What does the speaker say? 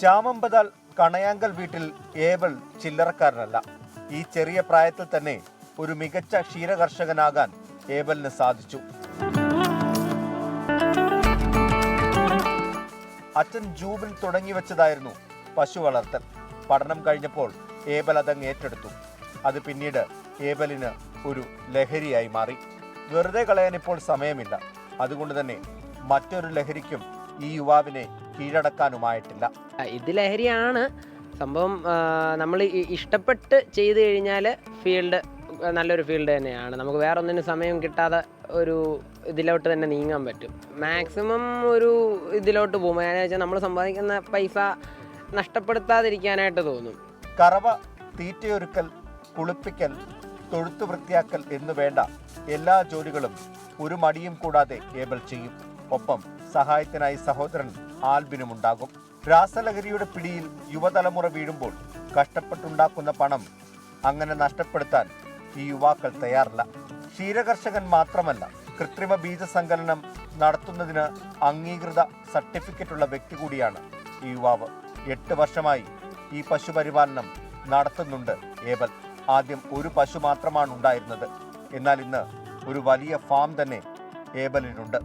ചാമമ്പതാൽ കണയാങ്കൽ വീട്ടിൽ ഏബൽ ചില്ലറക്കാരനല്ല. ഈ ചെറിയ പ്രായത്തിൽ തന്നെ ഒരു മികച്ച ക്ഷീരകർഷകനാകാൻ ഏബലിന് സാധിച്ചു. അച്ഛൻ ജൂബിൻ തുടങ്ങി വെച്ചതായിരുന്നു പശു വളർത്തൽ. പഠനം കഴിഞ്ഞപ്പോൾ ഏബൽ അതങ്ങ് ഏറ്റെടുത്തു. അത് പിന്നീട് ഏബലിന് ഒരു ലഹരിയായി മാറി. വെറുതെ കളയാൻ ഇപ്പോൾ സമയമില്ല. അതുകൊണ്ട് തന്നെ മറ്റൊരു ലഹരിക്കും ഈ യുവാവിനെ കീഴടക്കാനുമായിട്ടില്ല. ഇത് ലഹരിയാണ് സംഭവം. നമ്മൾ ഇഷ്ടപ്പെട്ട് ചെയ്തു കഴിഞ്ഞാൽ ഫീൽഡ് നല്ലൊരു ഫീൽഡ് തന്നെയാണ്. നമുക്ക് വേറെ ഒന്നിനും സമയം കിട്ടാതെ ഒരു ഇതിലോട്ട് തന്നെ നീങ്ങാൻ പറ്റും. മാക്സിമം ഒരു ഇതിലോട്ട് പോകും. വെച്ചാൽ നമ്മൾ സമ്പാദിക്കുന്ന പൈസ നഷ്ടപ്പെടുത്താതിരിക്കാനായിട്ട് തോന്നും. കറവ, തീറ്റയൊരുക്കൽ, കുളിപ്പിക്കൽ, തൊഴുത്തു വൃത്തിയാക്കൽ എന്നു വേണ്ട എല്ലാ ജോലികളും ഒരു മടിയും കൂടാതെ ഏബൽ ചെയ്യും. ഒപ്പം സഹായത്തിനായി സഹോദരൻ ആൽബിനുമുണ്ടാകും. രാസലഹരിയുടെ പിടിയിൽ യുവതലമുറ വീഴുമ്പോൾ കഷ്ടപ്പെട്ടുണ്ടാക്കുന്ന പണം അങ്ങനെ നഷ്ടപ്പെടുത്താൻ ഈ യുവാക്കൾ തയ്യാറല്ല. ക്ഷീരകർഷകൻ മാത്രമല്ല, കൃത്രിമ ബീജസങ്കലനം നടത്തുന്നതിന് അംഗീകൃത സർട്ടിഫിക്കറ്റുള്ള വ്യക്തി കൂടിയാണ് ഈ യുവാവ്. 8 വർഷമായി ഈ പശുപരിപാലനം നടത്തുന്നുണ്ട് ഏബൽ. ആദ്യം ഒരു പശു മാത്രമാണ് ഉണ്ടായിരുന്നത്. എന്നാൽ ഇന്ന് ഒരു വലിയ ഫാം തന്നെ ഏബലിനുണ്ട്.